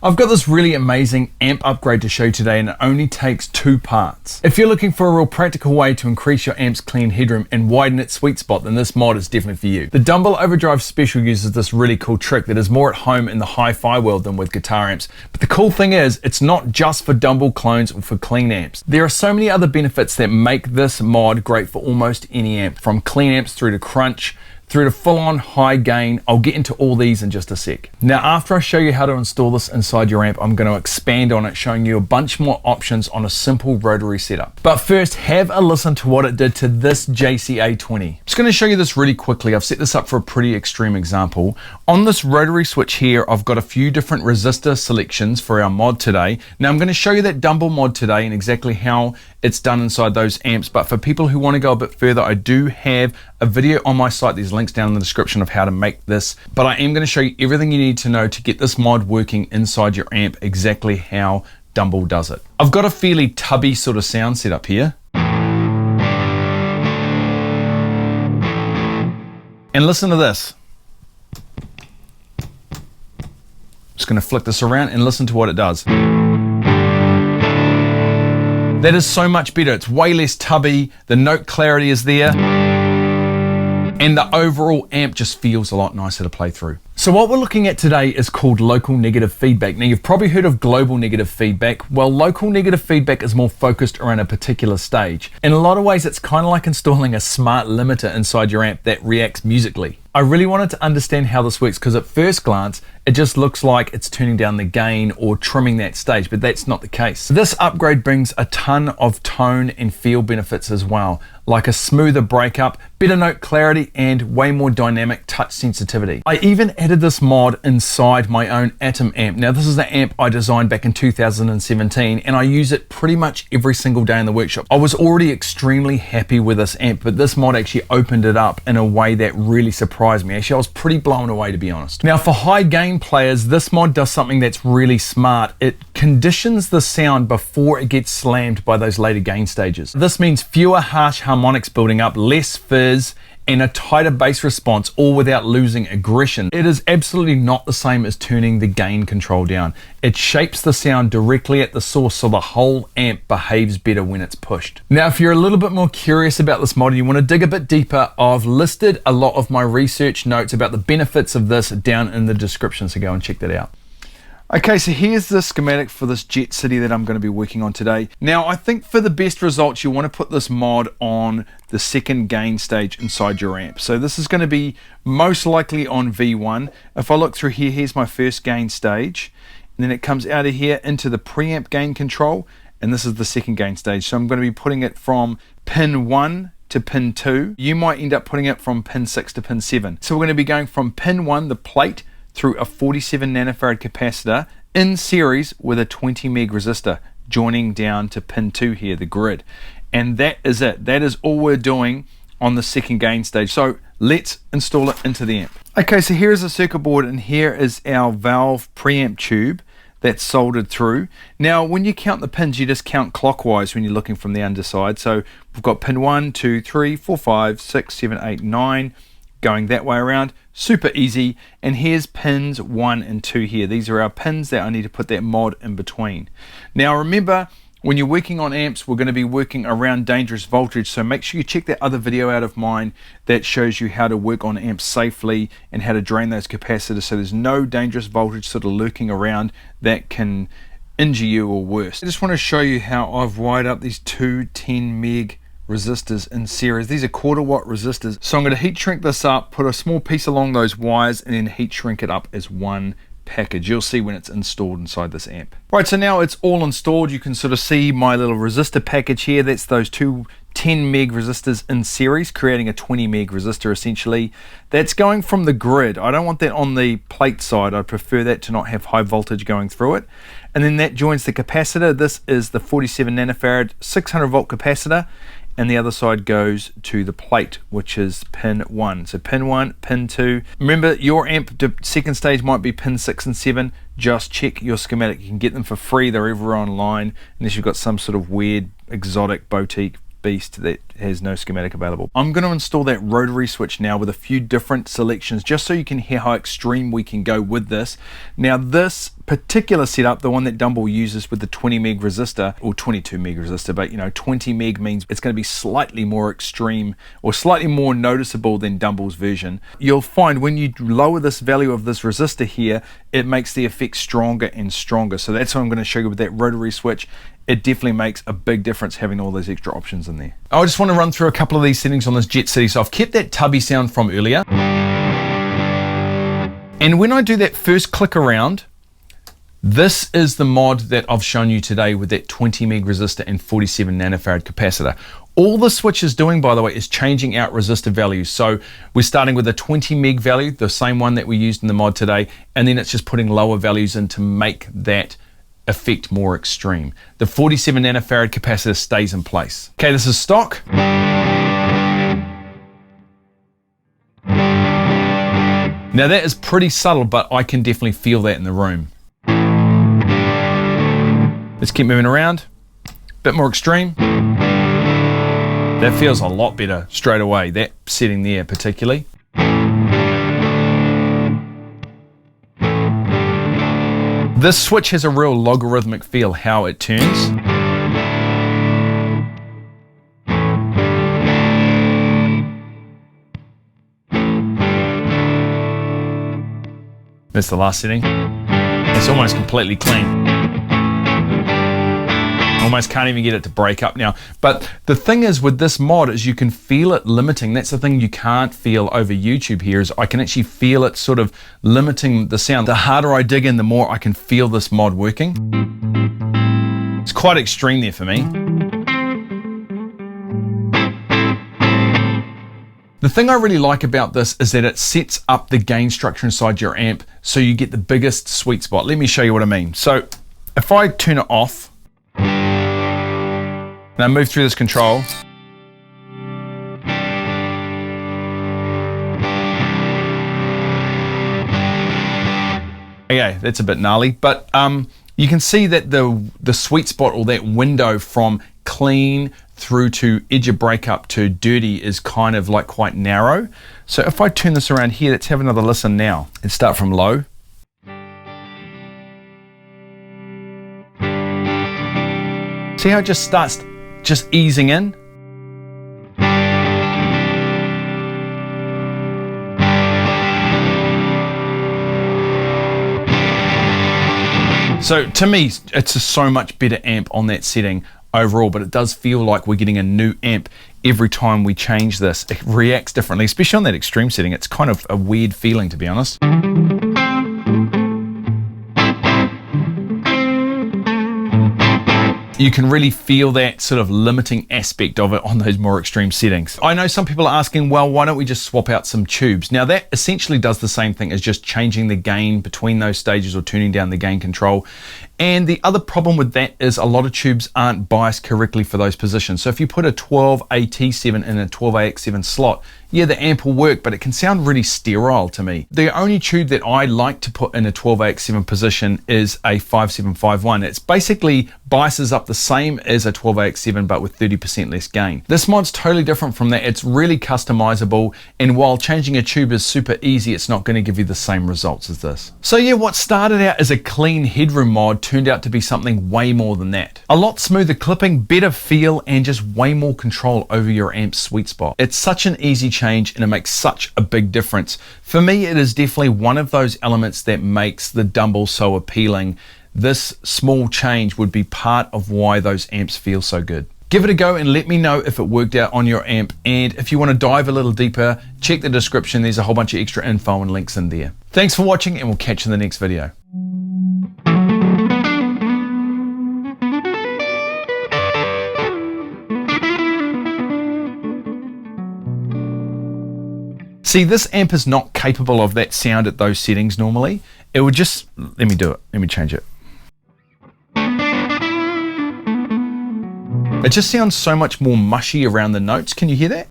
I've got this really amazing amp upgrade to show you today, and it only takes 2 parts. If you're looking for a real practical way to increase your amp's clean headroom and widen its sweet spot, then this mod is definitely for you. The Dumble Overdrive Special uses this really cool trick that is more at home in the hi-fi world than with guitar amps. But the cool thing is, it's not just for Dumble clones or for clean amps. There are so many other benefits that make this mod great for almost any amp, from clean amps through to crunch, through to full-on high gain. I'll get into all these in just a sec. Now, after I show you how to install this inside your amp, I'm going to expand on it, showing you a bunch more options on a simple rotary setup. But first, have a listen to what it did to this JCA20. I'm just going to show you this really quickly. I've set this up for a pretty extreme example. On this rotary switch here, I've got a few different resistor selections for our mod today. Now, I'm going to show you that Dumble mod today and exactly how it's done inside those amps. But for people who want to go a bit further, I do have a video on my site. There's links down in the description of how to make this, but I am going to show you everything you need to know to get this mod working inside your amp, exactly how Dumble does it. I've got a fairly tubby sort of sound set up here. And listen to this. Just going to flick this around and listen to what it does. That is so much better. It's way less tubby. The note clarity is there. And the overall amp just feels a lot nicer to play through. So what we're looking at today is called local negative feedback. Now, you've probably heard of global negative feedback. Well, local negative feedback is more focused around a particular stage. In a lot of ways, it's kind of like installing a smart limiter inside your amp that reacts musically. I really wanted to understand how this works because at first glance, it just looks like it's turning down the gain or trimming that stage, but that's not the case. This upgrade brings a ton of tone and feel benefits as well, like a smoother breakup, better note clarity, and way more dynamic touch sensitivity. I even added this mod inside my own Atom amp. Now, this is the amp I designed back in 2017, and I use it pretty much every single day in the workshop. I was already extremely happy with this amp, but this mod actually opened it up in a way that really surprised me. Actually, I was pretty blown away, to be honest. Now, for high gain players, this mod does something that's really smart. It conditions the sound before it gets slammed by those later gain stages. This means fewer harsh harmonics building up, less fizz, and a tighter bass response, all without losing aggression. It is absolutely not the same as turning the gain control down. It shapes the sound directly at the source, so the whole amp behaves better when it's pushed. Now, if you're a little bit more curious about this mod and you want to dig a bit deeper, I've listed a lot of my research notes about the benefits of this down in the description, so go and check that out. Okay, so here's the schematic for this Jet City that I'm going to be working on today. Now, I think for the best results, you want to put this mod on the second gain stage inside your amp. So this is going to be most likely on V1. If I look through here, here's my first gain stage. And then it comes out of here into the preamp gain control. And this is the second gain stage. So I'm going to be putting it from pin 1 to pin 2. You might end up putting it from pin 6 to pin 7. So we're going to be going from pin 1, the plate, through a 47 nanofarad capacitor in series with a 20 meg resistor, joining down to pin 2 here, the grid. And that is it. That is all we're doing on the second gain stage. So let's install it into the amp. Okay, so here is the circuit board, and here is our valve preamp tube that's soldered through. Now, when you count the pins, you just count clockwise when you're looking from the underside. So we've got pin 1, 2, 3, 4, 5, 6, 7, 8, 9, going that way around. Super easy. And here's pins 1 and 2 here. These are our pins that I need to put that mod in between. Now, remember, when you're working on amps, we're going to be working around dangerous voltage, so make sure you check that other video out of mine that shows you how to work on amps safely and how to drain those capacitors so there's no dangerous voltage sort of lurking around that can injure you or worse. I just want to show you how I've wired up these two 10 meg resistors in series. These are 1/4 watt resistors. So I'm going to heat shrink this up, put a small piece along those wires, and then heat shrink it up as one package. You'll see when it's installed inside this amp. Right, so now it's all installed. You can sort of see my little resistor package here. That's those two 10 meg resistors in series, creating a 20 meg resistor essentially. That's going from the grid. I don't want that on the plate side. I prefer that to not have high voltage going through it. And then that joins the capacitor. This is the 47 nanofarad 600 volt capacitor. And the other side goes to the plate, which is pin 1. So pin 1, pin 2. Remember, your amp second stage might be pin 6 and 7. Just check your schematic. You can get them for free. They're ever online, unless you've got some sort of weird, exotic, boutique beast that has no schematic available. I'm going to install that rotary switch now with a few different selections just so you can hear how extreme we can go with this. Now this particular setup, the one that Dumble uses with the 20 meg resistor, or 22 meg resistor, but you know, 20 meg means it's going to be slightly more extreme or slightly more noticeable than Dumble's version. You'll find when you lower this value of this resistor here, it makes the effect stronger and stronger. So that's what I'm going to show you with that rotary switch. It definitely makes a big difference having all those extra options in there. I just want to run through a couple of these settings on this Jet City. So I've kept that tubby sound from earlier. And when I do that first click around, this is the mod that I've shown you today with that 20 meg resistor and 47 nanofarad capacitor. All the switch is doing, by the way, is changing out resistor values. So we're starting with a 20 meg value, the same one that we used in the mod today, and then it's just putting lower values in to make that effect more extreme. The 47 nanofarad capacitor stays in place. Okay, this is stock. Now that is pretty subtle, but I can definitely feel that in the room. Let's keep moving around. Bit more extreme. That feels a lot better straight away, that setting there particularly. This switch has a real logarithmic feel how it turns. That's the last setting. It's almost completely clean. Almost can't even get it to break up now. But the thing is with this mod is you can feel it limiting. That's the thing you can't feel over YouTube here, is I can actually feel it sort of limiting the sound. The harder I dig in, the more I can feel this mod working. It's quite extreme there for me. The thing I really like about this is that it sets up the gain structure inside your amp so you get the biggest sweet spot. Let me show you what I mean. So if I turn it off, and I move through this control, okay, that's a bit gnarly, but you can see that the sweet spot, or that window from clean through to edge of breakup to dirty, is kind of like quite narrow. So if I turn this around here, let's have another listen now. Let's start from low. See how it just starts just easing in? So to me, it's a so much better amp on that setting overall, but it does feel like we're getting a new amp every time we change this. It reacts differently, especially on that extreme setting. It's kind of a weird feeling, to be honest. You can really feel that sort of limiting aspect of it on those more extreme settings. I know some people are asking, well, why don't we just swap out some tubes? Now that essentially does the same thing as just changing the gain between those stages or turning down the gain control. And the other problem with that is a lot of tubes aren't biased correctly for those positions. So if you put a 12AT7 in a 12AX7 slot, yeah, the amp will work, but it can sound really sterile to me. The only tube that I like to put in a 12AX7 position is a 5751. It's basically biases up the same as a 12AX7, but with 30% less gain. This mod's totally different from that. It's really customizable, and while changing a tube is super easy, it's not going to give you the same results as this. So yeah, what started out as a clean Headroom mod turned out to be something way more than that. A lot smoother clipping, better feel, and just way more control over your amp's sweet spot. It's such an easy change, and it makes such a big difference. For me, it is definitely one of those elements that makes the Dumble so appealing. This small change would be part of why those amps feel so good. Give it a go and let me know if it worked out on your amp. And if you want to dive a little deeper, check the description. There's a whole bunch of extra info and links in there. Thanks for watching, and we'll catch you in the next video. See, this amp is not capable of that sound at those settings normally. It would just, let me do it. Let me change it. It just sounds so much more mushy around the notes. Can you hear that?